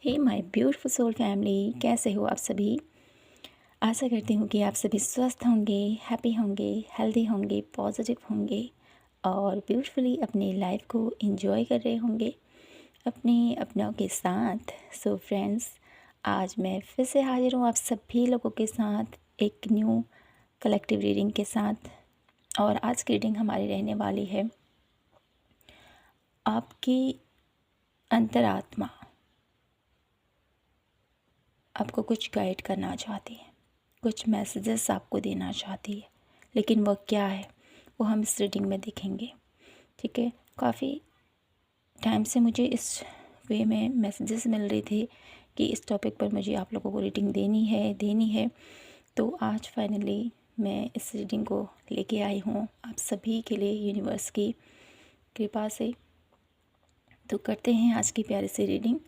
Hey my beautiful soul family, कैसे हो आप सभी। आशा करती हूँ कि आप सभी स्वस्थ होंगे, हैप्पी होंगे, हेल्दी होंगे, पॉजिटिव होंगे और ब्यूटीफुली अपनी लाइफ को एंजॉय कर रहे होंगे अपने अपनों के साथ। सो फ्रेंड्स, आज मैं फिर से हाजिर हूँ आप सभी लोगों के साथ एक न्यू कलेक्टिव रीडिंग के साथ। और आज की रीडिंग हमारी रहने वाली है आपकी अंतरात्मा आपको कुछ गाइड करना चाहती है, कुछ मैसेजेस आपको देना चाहती है, लेकिन वह क्या है वो हम इस रीडिंग में देखेंगे। ठीक है, काफ़ी टाइम से मुझे इस वे में मैसेजेस मिल रहे थे कि इस टॉपिक पर मुझे आप लोगों को रीडिंग देनी है। तो आज फाइनली मैं इस रीडिंग को लेके आई हूँ आप सभी के लिए यूनिवर्स की कृपा से। तो करते हैं आज की प्यारी सी रीडिंग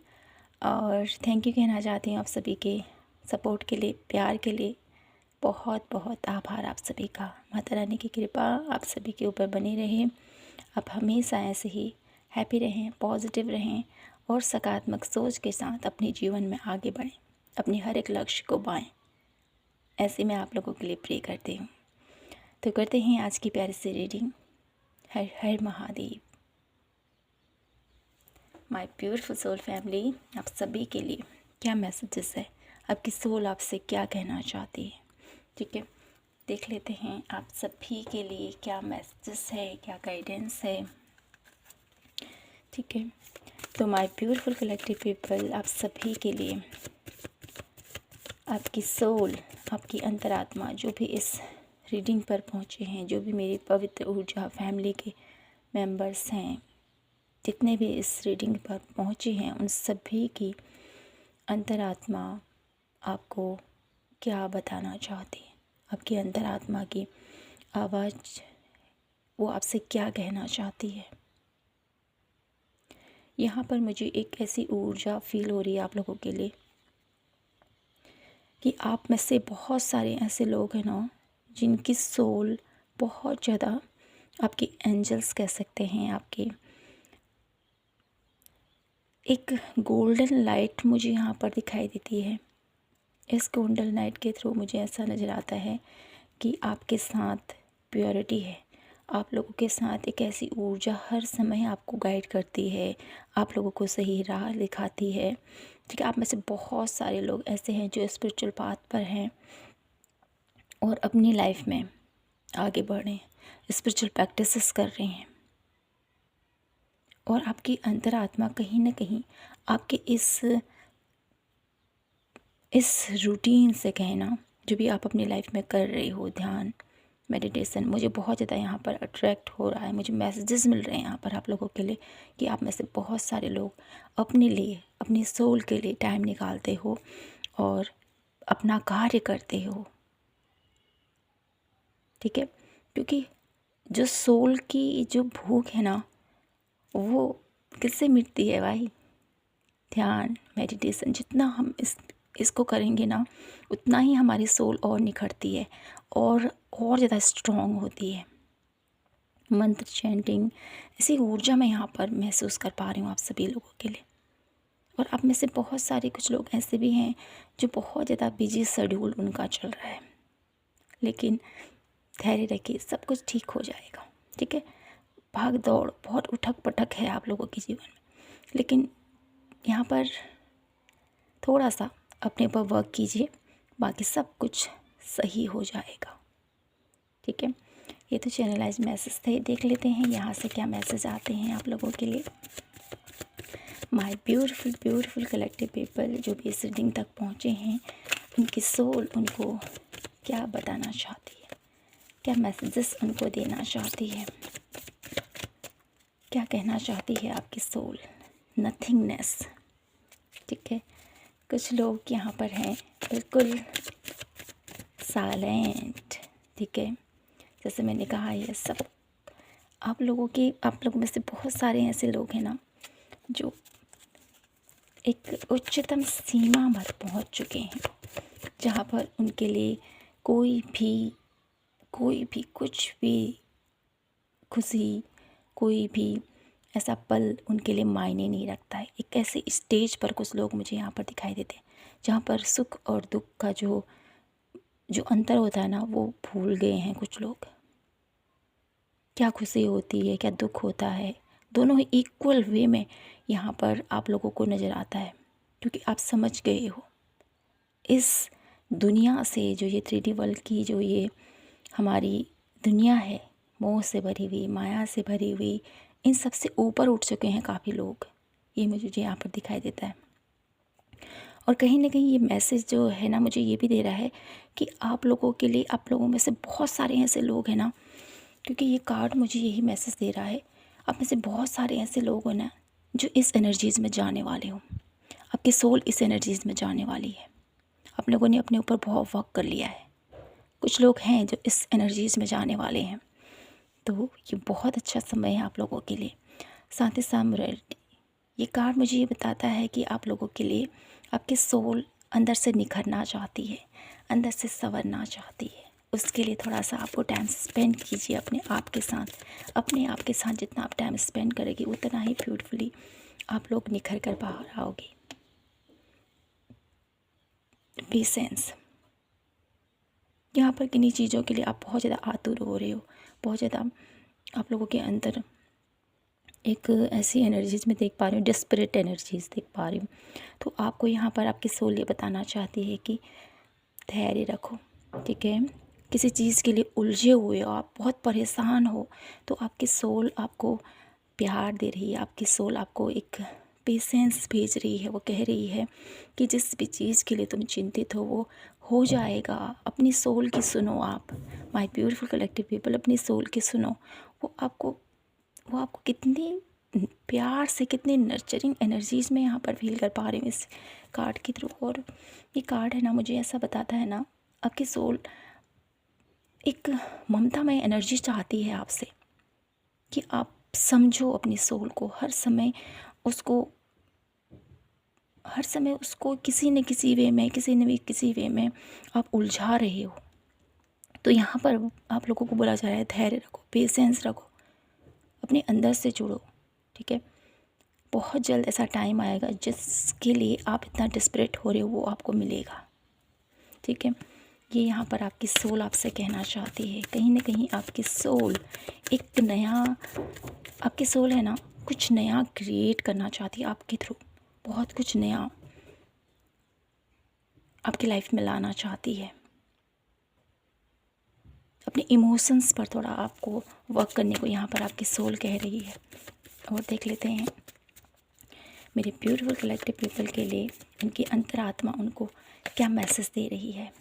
और थैंक यू कहना चाहती हूँ आप सभी के सपोर्ट के लिए, प्यार के लिए। बहुत बहुत आभार आप सभी का। माता रानी की कृपा आप सभी के ऊपर बनी रहे। आप हमेशा ऐसे ही हैप्पी रहें, पॉजिटिव रहें और सकारात्मक सोच के साथ अपने जीवन में आगे बढ़ें, अपने हर एक लक्ष्य को पाएं। ऐसे मैं आप लोगों के लिए प्रे करती हूँ। तो करते हैं आज की प्यारी सी reading. Har Har Mahadev. My beautiful soul family, आप सभी के लिए क्या मैसेजेस है, आपकी सोल आपसे क्या कहना चाहती है। ठीक है, देख लेते हैं आप सभी के लिए क्या मैसेजेस है, क्या गाइडेंस है। ठीक है, तो माय ब्यूटीफुल कलेक्टिव पीपल, आप सभी के लिए आपकी सोल, आपकी अंतरात्मा, जो भी इस रीडिंग पर पहुँचे हैं, जो भी मेरी पवित्र ऊर्जा फैमिली के मेंबर्स हैं, जितने भी इस रीडिंग पर पहुँचे हैं, उन सभी की अंतरात्मा आपको क्या बताना चाहती है। आपकी अंतरात्मा की आवाज़ वो आपसे क्या कहना चाहती है। यहाँ पर मुझे एक ऐसी ऊर्जा फील हो रही है आप लोगों के लिए कि आप में से बहुत सारे ऐसे लोग हैं ना, जिनकी सोल बहुत ज़्यादा आपकी एंजल्स कह सकते हैं, आपके एक गोल्डन लाइट मुझे यहाँ पर दिखाई देती है। इस गोल्डन लाइट के थ्रू मुझे ऐसा नज़र आता है कि आपके साथ प्योरिटी है। आप लोगों के साथ एक ऐसी ऊर्जा हर समय आपको गाइड करती है, आप लोगों को सही राह दिखाती है। ठीक है, आप में से बहुत सारे लोग ऐसे हैं जो स्पिरिचुअल पाथ पर हैं और अपनी लाइफ में आगे बढ़ रहे हैं, स्पिरिचुअल प्रैक्टिसेस कर रहे हैं। और आपकी अंतरात्मा कहीं ना कहीं आपके इस रूटीन से कहना, जो भी आप अपनी लाइफ में कर रहे हो, ध्यान, मेडिटेशन, मुझे बहुत ज़्यादा यहाँ पर अट्रैक्ट हो रहा है। मुझे मैसेजेस मिल रहे हैं यहाँ पर आप लोगों के लिए कि आप में से बहुत सारे लोग अपने लिए, अपनी सोल के लिए टाइम निकालते हो और अपना कार्य करते हो। ठीक है, क्योंकि जो सोल की जो भूख है ना, वो किससे मिटती है भाई। ध्यान, मेडिटेशन, जितना हम इसको करेंगे ना, उतना ही हमारी सोल और निखरती है और ज़्यादा स्ट्रॉन्ग होती है। मंत्र चैंटिंग, ऐसी ऊर्जा मैं यहाँ पर महसूस कर पा रही हूँ आप सभी लोगों के लिए। और आप में से बहुत सारे कुछ लोग ऐसे भी हैं जो बहुत ज़्यादा बिजी शेड्यूल उनका चल रहा है, लेकिन धैर्य रखिए, सब कुछ ठीक हो जाएगा। ठीक है, भाग दौड़, बहुत उठक पटक है आप लोगों के जीवन में, लेकिन यहाँ पर थोड़ा सा अपने पर वर्क कीजिए, बाकी सब कुछ सही हो जाएगा। ठीक है, ये तो चैनलाइज मैसेज थे, देख लेते हैं यहाँ से क्या मैसेज आते हैं आप लोगों के लिए। My beautiful beautiful collective people, जो भी इस रीडिंग तक पहुँचे हैं, उनकी सोल उनको क्या बताना चाहती है, क्या मैसेजेस उनको देना चाहती है, क्या कहना चाहती है आपकी सोल। नथिंगनेस। ठीक है, कुछ लोग यहाँ पर हैं बिल्कुल साइलेंट। ठीक है, जैसे मैंने कहा, ये सब आप लोगों में से बहुत सारे ऐसे लोग हैं ना, जो एक उच्चतम सीमा पर पहुँच चुके हैं, जहाँ पर उनके लिए कोई भी कुछ भी खुशी, कोई भी ऐसा पल उनके लिए मायने नहीं रखता है। एक ऐसे स्टेज पर कुछ लोग मुझे यहाँ पर दिखाई देते हैं जहाँ पर सुख और दुख का जो जो अंतर होता है ना, वो भूल गए हैं कुछ लोग। क्या खुशी होती है, क्या दुख होता है, दोनों ही इक्वल वे में यहाँ पर आप लोगों को नज़र आता है, क्योंकि आप समझ गए हो इस दुनिया से, जो ये 3D वर्ल्ड की जो ये हमारी दुनिया है, मोह से भरी हुई, माया से भरी हुई, इन सब से ऊपर उठ चुके हैं काफ़ी लोग। ये मुझे यहाँ पर दिखाई देता है। और कहीं ना कहीं ये मैसेज जो है ना, मुझे ये भी दे रहा है कि आप लोगों के लिए, आप लोगों में से बहुत सारे ऐसे लोग हैं ना, क्योंकि ये कार्ड मुझे यही मैसेज दे रहा है, आप में से बहुत सारे ऐसे लोग हैं ना जो इस एनर्जीज़ में जाने वाले हो। आपकी सोल इस एनर्जीज़ में जाने वाली है। आप लोगों ने अपने ऊपर बहुत वर्क कर लिया है। कुछ लोग हैं जो इस एनर्जीज़ में जाने वाले हैं, तो ये बहुत अच्छा समय है आप लोगों के लिए। साथ ही साथ ये कार्ड मुझे ये बताता है कि आप लोगों के लिए आपकी सोल अंदर से निखरना चाहती है, अंदर से संवरना चाहती है। उसके लिए थोड़ा सा आपको टाइम स्पेंड कीजिए अपने आप के साथ। अपने आप के साथ जितना आप टाइम स्पेंड करेंगे उतना ही ब्यूटीफुली आप लोग निखर कर बाहर आओगे। पेशेंस, यहाँ पर किन्हीं चीज़ों के लिए आप बहुत ज़्यादा आतुर हो रहे हो, बहुत ज़्यादा आप लोगों के अंदर एक ऐसी एनर्जीज़ में देख पा रही हूँ, डिस्परेट एनर्जीज़ देख पा रही हूँ। तो आपको यहाँ पर आपकी सोल ये बताना चाहती है कि धैर्य रखो, ठीक है। किसी चीज़ के लिए उलझे हुए हो, आप बहुत परेशान हो, तो आपकी सोल आपको प्यार दे रही है, आपकी सोल आपको एक पेशेंस भेज रही है। वो कह रही है कि जिस भी चीज़ के लिए तुम चिंतित हो वो हो जाएगा। अपनी सोल की सुनो आप, माय ब्यूटीफुल कलेक्टिव पीपल, अपनी सोल की सुनो। वो आपको कितनी प्यार से, कितनी नर्चरिंग एनर्जीज़ में यहाँ पर फील कर पा रही हूँ इस कार्ड के थ्रू। और ये कार्ड है ना, मुझे ऐसा बताता है ना, आपकी सोल एक ममतामय एनर्जी चाहती है आपसे कि आप समझो अपनी सोल को। हर समय उसको किसी न किसी वे में, किसी वे में आप उलझा रहे हो। तो यहाँ पर आप लोगों को बोला जा रहा है धैर्य रखो, पेशेंस रखो, अपने अंदर से जुड़ो, ठीक है। बहुत जल्द ऐसा टाइम आएगा जिसके लिए आप इतना डिस्परेट हो रहे हो वो आपको मिलेगा, ठीक है। ये यहाँ पर आपकी सोल आपसे कहना चाहती है। कहीं ना कहीं आपकी सोल एक नया, आपकी सोल है ना, कुछ नया क्रिएट करना चाहती है आपके थ्रू। बहुत कुछ नया आपकी लाइफ में लाना चाहती है। अपने इमोशंस पर थोड़ा आपको वर्क करने को यहाँ पर आपकी सोल कह रही है। और देख लेते हैं मेरे ब्यूटीफुल कलेक्टिव पीपल के लिए उनकी अंतरात्मा उनको क्या मैसेज दे रही है।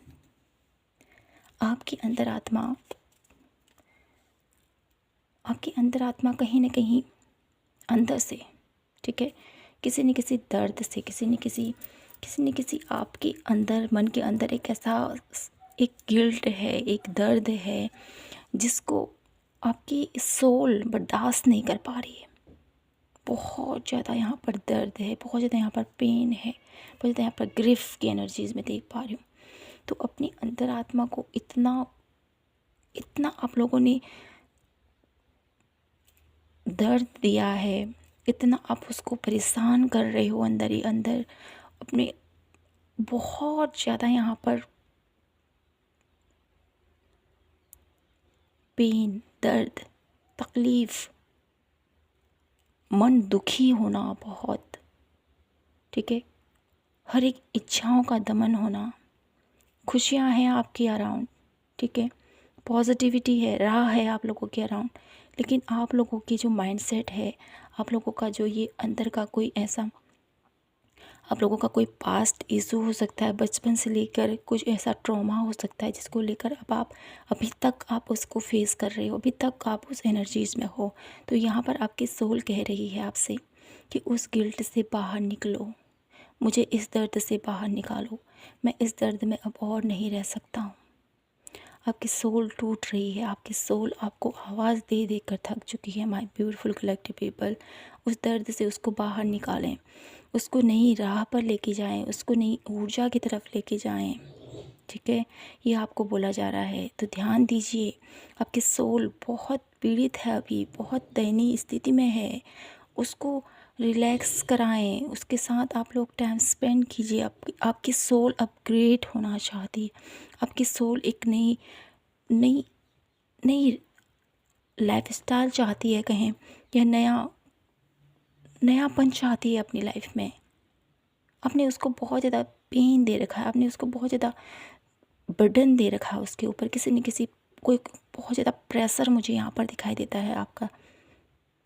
आपकी अंतरात्मा कहीं ना कहीं अंदर से, ठीक है, किसी न किसी दर्द से, किसी न किसी आपके अंदर, मन के अंदर एक ऐसा एक गिल्ट है, एक दर्द है जिसको आपकी सोल बर्दाश्त नहीं कर पा रही है। बहुत ज़्यादा यहाँ पर दर्द है, बहुत ज़्यादा यहाँ पर पेन है, बहुत ज़्यादा यहाँ पर ग्रिफ की एनर्जीज़ में देख पा रही हूँ। तो अपनी अंतरात्मा को इतना आप लोगों ने दर्द दिया है, इतना आप उसको परेशान कर रहे हो अंदर ही अंदर अपने। बहुत ज़्यादा यहाँ पर पेन, दर्द, तकलीफ़, मन दुखी होना बहुत, ठीक है। हर एक इच्छाओं का दमन होना, खुशियाँ हैं आपके अराउंड, ठीक है, पॉजिटिविटी है, राह है आप लोगों के अराउंड, लेकिन आप लोगों की जो माइंडसेट है, आप लोगों का जो ये अंदर का कोई ऐसा, आप लोगों का कोई पास्ट इशू हो सकता है, बचपन से लेकर कुछ ऐसा ट्रॉमा हो सकता है जिसको लेकर अब आप अभी तक आप उसको फेस कर रहे हो, अभी तक आप उस एनर्जीज़ में हो। तो यहाँ पर आपकी सोल कह रही है आपसे कि उस गिल्ट से बाहर निकलो, मुझे इस दर्द से बाहर निकालो, मैं इस दर्द में अब और नहीं रह सकता हूँ। आपकी सोल टूट रही है, आपकी सोल आपको आवाज़ दे दे कर थक चुकी है। माय ब्यूटीफुल कलेक्टिव पीपल, उस दर्द से उसको बाहर निकालें, उसको नई राह पर लेके जाएं, उसको नई ऊर्जा की तरफ लेके जाएं, ठीक है। ये आपको बोला जा रहा है। तो ध्यान दीजिए, आपकी सोल बहुत पीड़ित है, अभी बहुत दयनीय स्थिति में है। उसको रिलैक्स कराएं, उसके साथ आप लोग टाइम स्पेंड कीजिए। आपकी सोल अपग्रेड होना चाहती है, आपकी सोल एक नई नई नई लाइफस्टाइल चाहती है कहें, या नयापन चाहती है अपनी लाइफ में। आपने उसको बहुत ज़्यादा पेन दे रखा है, आपने उसको बहुत ज़्यादा बर्डन दे रखा है उसके ऊपर, किसी न किसी कोई बहुत ज़्यादा प्रेशर मुझे यहाँ पर दिखाई देता है आपका,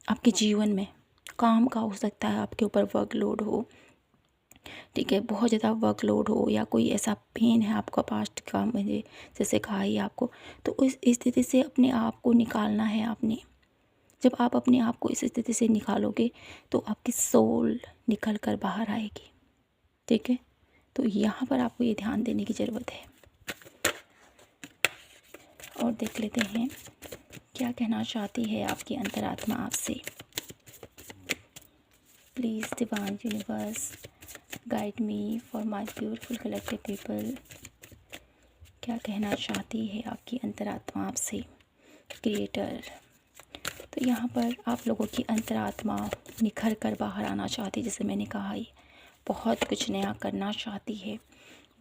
आपके जीवन में काम का हो सकता है, आपके ऊपर वर्कलोड हो, ठीक है, बहुत ज़्यादा वर्कलोड हो, या कोई ऐसा पेन है आपका पास्ट का, मुझे जैसे कहा ही आपको। तो उस स्थिति से अपने आप को निकालना है आपने। जब आप अपने आप को इस स्थिति से निकालोगे तो आपकी सोल निकल कर बाहर आएगी, ठीक है। तो यहाँ पर आपको ये ध्यान देने की ज़रूरत है। और देख लेते हैं क्या कहना चाहती है आपकी अंतरात्मा आपसे। Please divine universe guide me for my beautiful collective people. क्या कहना चाहती है आपकी अंतरात्मा आपसे क्रिएटर। तो यहाँ पर आप लोगों की अंतरात्मा निखर कर बाहर आना चाहती है, जैसे मैंने कहा ही बहुत कुछ नया करना चाहती है,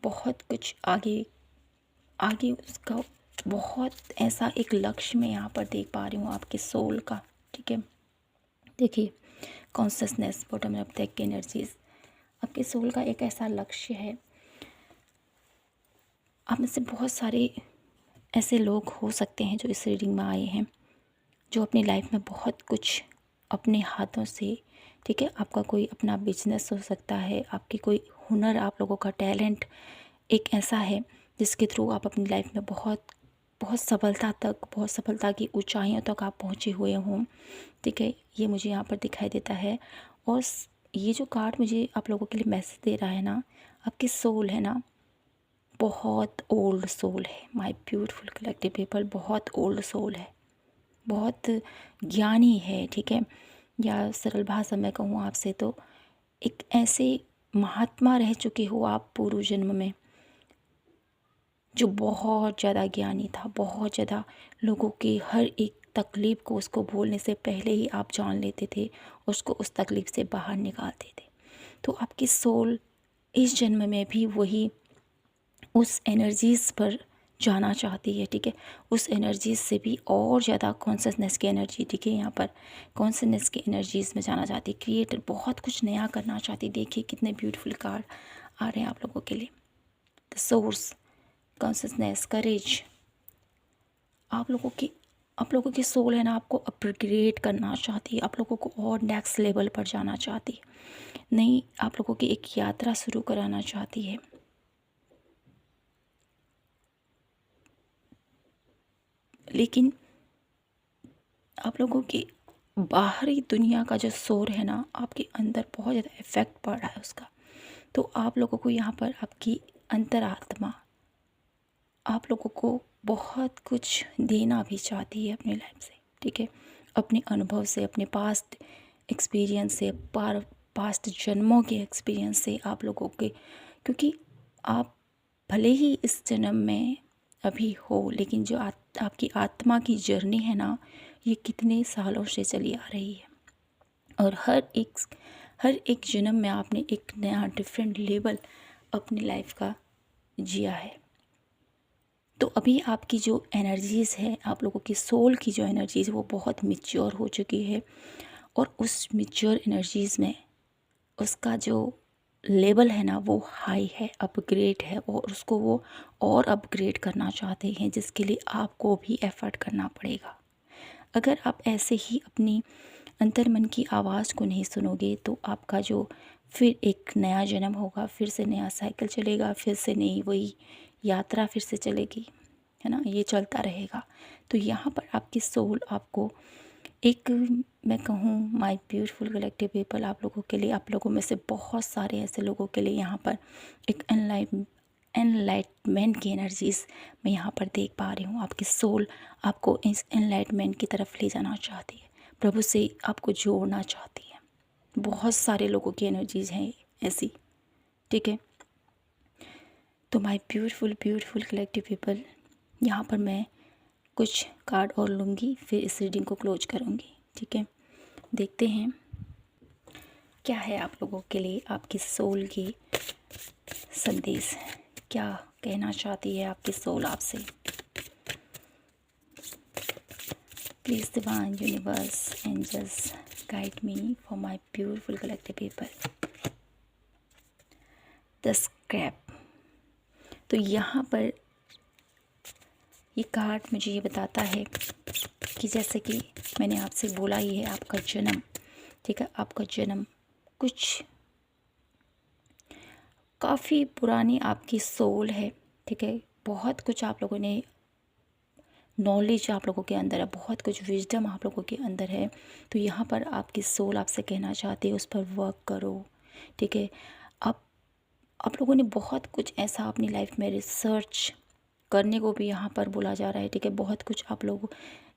बहुत कुछ आगे उसका बहुत ऐसा एक लक्ष्य मैं यहाँ पर देख पा रही हूँ आपके सोल का, ठीक है। देखिए कॉन्शसनेस बॉटम अप तक की एनर्जीज, आपके सोल का एक ऐसा लक्ष्य है। आप में से बहुत सारे ऐसे लोग हो सकते हैं जो इस रीडिंग में आए हैं, जो अपनी लाइफ में बहुत कुछ अपने हाथों से, ठीक है, आपका कोई अपना बिजनेस हो सकता है, आपकी कोई हुनर, आप लोगों का टैलेंट एक ऐसा है जिसके थ्रू आप अपनी लाइफ में बहुत सफलता की ऊंचाइयों तक आप पहुंचे हुए हों, ठीक है। ये मुझे यहाँ पर दिखाई देता है। और ये जो कार्ड मुझे आप लोगों के लिए मैसेज दे रहा है ना, आपकी सोल है ना, बहुत ओल्ड सोल है। माय ब्यूटीफुल कलेक्टिव पीपल, बहुत ओल्ड सोल है, बहुत ज्ञानी है, ठीक है। या सरल भाषा में कहूँ आपसे तो एक ऐसे महात्मा रह चुके हो आप पूर्व जन्म में, जो बहुत ज़्यादा ज्ञानी था, बहुत ज़्यादा लोगों की हर एक तकलीफ़ को उसको बोलने से पहले ही आप जान लेते थे, उसको उस तकलीफ़ से बाहर निकालते थे। तो आपकी सोल इस जन्म में भी वही उस एनर्जीज़ पर जाना चाहती है, ठीक है। उस एनर्जीज से भी और ज़्यादा कॉन्शसनेस की एनर्जी, ठीक है, यहाँ पर कॉन्शसनेस की एनर्जीज़ में जाना चाहती है, क्रिएटर बहुत कुछ नया करना चाहती है। देखिए कितने ब्यूटीफुल कार्ड आ रहे हैं आप लोगों के लिए। द सोर्स, कॉन्शसनेस, करेज, आप लोगों की सोल है ना, आपको अपग्रेड करना चाहती है, आप लोगों को और नेक्स्ट लेवल पर जाना चाहती है, नई आप लोगों की एक यात्रा शुरू कराना चाहती है। लेकिन आप लोगों की बाहरी दुनिया का जो शोर है ना, आपके अंदर बहुत ज़्यादा इफ़ेक्ट पड़ रहा है उसका। तो आप लोगों को यहाँ पर आपकी अंतरात्मा आप लोगों को बहुत कुछ देना भी चाहती है अपनी लाइफ से, ठीक है, अपने अनुभव से, अपने पास्ट एक्सपीरियंस से, पास्ट जन्मों के एक्सपीरियंस से आप लोगों के, क्योंकि आप भले ही इस जन्म में अभी हो, लेकिन जो आपकी आत्मा की जर्नी है ना, ये कितने सालों से चली आ रही है। और हर एक जन्म में आपने एक नया डिफरेंट लेवल अपनी लाइफ का जिया है। तो अभी आपकी जो एनर्जीज़ है, आप लोगों की सोल की जो एनर्जीज़ है वो बहुत मैच्योर हो चुकी है, और उस मैच्योर एनर्जीज़ में उसका जो लेवल है ना वो हाई है, अपग्रेड है, और उसको वो और अपग्रेड करना चाहते हैं, जिसके लिए आपको भी एफ़र्ट करना पड़ेगा। अगर आप ऐसे ही अपनी अंतर्मन की आवाज़ को नहीं सुनोगे तो आपका जो फिर एक नया जन्म होगा, फिर से नया साइकिल चलेगा, फिर से नई वही यात्रा फिर से चलेगी, है ना, ये चलता रहेगा। तो यहाँ पर आपकी सोल आपको एक, मैं कहूँ माय ब्यूटीफुल कलेक्टिव पीपल, आप लोगों के लिए, आप लोगों में से बहुत सारे ऐसे लोगों के लिए यहाँ पर एक एनलाइटमेंट की एनर्जीज़ मैं यहाँ पर देख पा रही हूँ। आपकी सोल आपको इस एनलाइटमेंट की तरफ ले जाना चाहती है, प्रभु से आपको जोड़ना चाहती है। बहुत सारे लोगों की एनर्जीज़ हैं ऐसी, ठीक है। तो माय ब्यूटीफुल कलेक्टिव पीपल, यहाँ पर मैं कुछ कार्ड और लूँगी, फिर इस रीडिंग को क्लोज करूँगी, ठीक है। देखते हैं क्या है आप लोगों के लिए आपकी सोल की संदेश, क्या कहना चाहती है आपकी सोल आपसे। Please divine universe angels guide me for my beautiful collective people. The scrap. तो यहाँ पर ये कार्ड मुझे ये बताता है कि जैसे कि मैंने आपसे बोला ही है, आपका जन्म, ठीक है, आपका जन्म कुछ काफ़ी पुरानी आपकी सोल है, ठीक है। बहुत कुछ आप लोगों ने नॉलेज आप लोगों के अंदर है, बहुत कुछ विजडम आप लोगों के अंदर है। तो यहाँ पर आपकी सोल आपसे कहना चाहती है उस पर वर्क करो, ठीक है। आप लोगों ने बहुत कुछ ऐसा अपनी लाइफ में रिसर्च करने को भी यहाँ पर बोला जा रहा है, ठीक है। बहुत कुछ आप लोग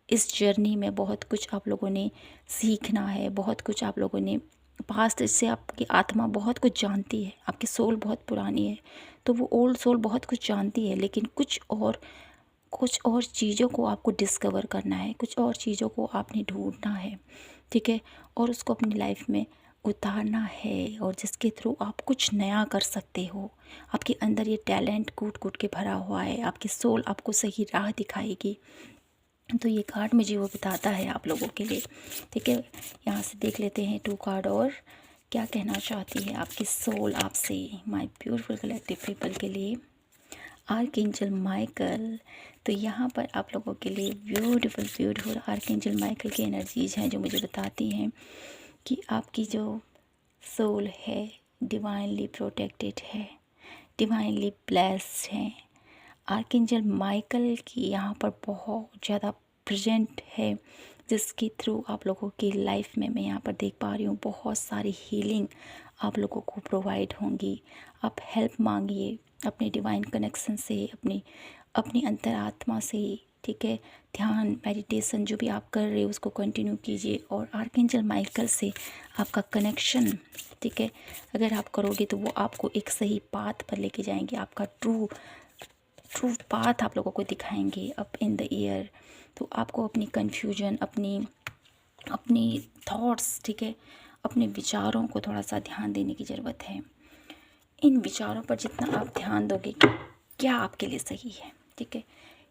इस जर्नी में, बहुत कुछ आप लोगों ने सीखना है, बहुत कुछ आप लोगों ने पास्ट से, आपकी आत्मा बहुत कुछ जानती है, आपकी सोल बहुत पुरानी है, तो वो ओल्ड सोल बहुत कुछ जानती है, लेकिन कुछ और चीज़ों को आपको डिस्कवर करना है, कुछ और चीज़ों को आपने ढूंढना है, ठीक है, और उसको अपनी लाइफ में उतारना है, और जिसके थ्रू आप कुछ नया कर सकते हो। आपके अंदर ये टैलेंट कूट कूट के भरा हुआ है, आपकी सोल आपको सही राह दिखाएगी। तो ये कार्ड मुझे वो बताता है आप लोगों के लिए, ठीक है। यहाँ से देख लेते हैं 2 कार्ड और क्या कहना चाहती है आपकी सोल आपसे, माय ब्यूटीफुल कलेक्टिव पीपल के लिए। Archangel Michael. तो यहाँ पर आप लोगों के लिए ब्यूटीफुल आर्कएंजल माइकल की एनर्जीज़ हैं जो मुझे बताती हैं कि आपकी जो सोल है डिवाइनली प्रोटेक्टेड है, डिवाइनली ब्लेस्ड है। आर्कएंजल माइकल की यहाँ पर बहुत ज़्यादा प्रेजेंट है, जिसके थ्रू आप लोगों की लाइफ में मैं यहाँ पर देख पा रही हूँ बहुत सारी हीलिंग आप लोगों को प्रोवाइड होंगी। आप हेल्प मांगिए अपने डिवाइन कनेक्शन से, अपनी अंतरात्मा से, ठीक है। ध्यान मेडिटेशन जो भी आप कर रहे हो उसको कंटिन्यू कीजिए, और आर्कएंजल माइकल से आपका कनेक्शन, ठीक है, अगर आप करोगे तो वो आपको एक सही पाथ पर लेके जाएंगे, आपका ट्रू पाथ आप लोगों को दिखाएंगे अप इन द ईयर। तो आपको अपनी कन्फ्यूजन, अपनी थॉट्स, ठीक है, अपने विचारों को थोड़ा सा ध्यान देने की ज़रूरत है। इन विचारों पर जितना आप ध्यान दोगे कि क्या आपके लिए सही है, ठीक है,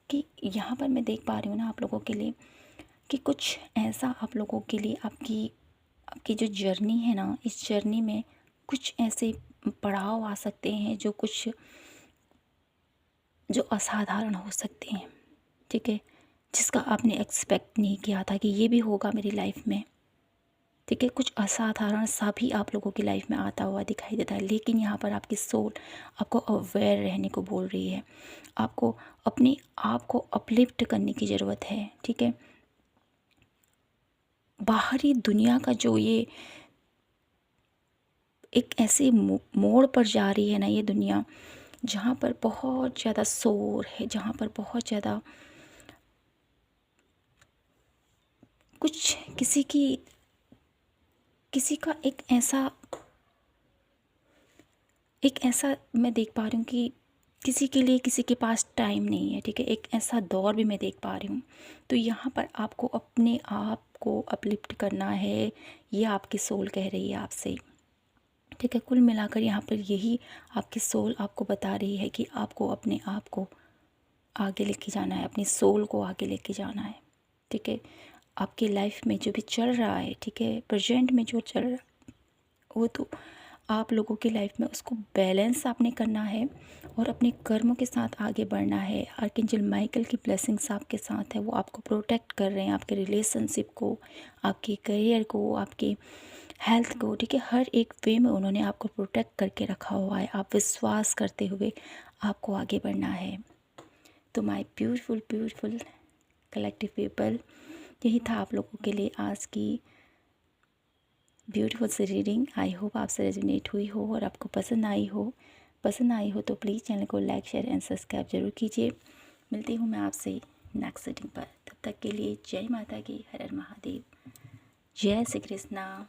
कि यहाँ पर मैं देख पा रही हूँ ना आप लोगों के लिए कि कुछ ऐसा आप लोगों के लिए आपकी जो जर्नी है ना, इस जर्नी में कुछ ऐसे पड़ाव आ सकते हैं जो असाधारण हो सकते हैं, ठीक है, जिसका आपने एक्सपेक्ट नहीं किया था कि ये भी होगा मेरी लाइफ में, ठीक है। कुछ असाधारण सा भी आप लोगों की लाइफ में आता हुआ दिखाई देता है, लेकिन यहाँ पर आपकी सोल आपको अवेयर रहने को बोल रही है, आपको अपने आप को अपलिफ्ट करने की ज़रूरत है, ठीक है। बाहरी दुनिया का जो ये एक ऐसे मोड़ पर जा रही है ना ये दुनिया, जहाँ पर बहुत ज़्यादा शोर है, जहाँ पर बहुत ज़्यादा कुछ किसी का एक ऐसा मैं देख पा रही हूँ कि किसी के लिए किसी के पास टाइम नहीं है, ठीक है, एक ऐसा दौर भी मैं देख पा रही हूँ। तो यहाँ पर आपको अपने आप को अपलिफ्ट करना है, ये आपकी सोल कह रही है आपसे, ठीक है। कुल मिलाकर यहाँ पर यही आपकी सोल आपको बता रही है कि आपको अपने आप को आगे लेके जाना है, अपनी सोल को आगे लेके जाना है, ठीक है। आपकी लाइफ में जो भी चल रहा है, ठीक है, प्रेजेंट में जो चल रहा है वो तो आप लोगों की लाइफ में उसको बैलेंस आपने करना है और अपने कर्मों के साथ आगे बढ़ना है। आर्कएंजल माइकल की ब्लेसिंग्स आपके साथ है, वो आपको प्रोटेक्ट कर रहे हैं, आपके रिलेशनशिप को, आपके करियर को, आपकी हेल्थ को, ठीक है, हर एक वे में उन्होंने आपको प्रोटेक्ट करके रखा हुआ है। आप विश्वास करते हुए आपको आगे बढ़ना है। तो माय ब्यूटीफुल कलेक्टिव पीपल, यही था आप लोगों के लिए आज की ब्यूटीफुल सी रीडिंग। आई होप आपसे रेजोनेट हुई हो और आपको पसंद आई हो तो प्लीज़ चैनल को लाइक, शेयर एंड सब्सक्राइब जरूर कीजिए। मिलती हूँ मैं आपसे नेक्स्ट रीडिंग पर, तब तक के लिए जय माता की, हर हर महादेव, जय श्री कृष्णा।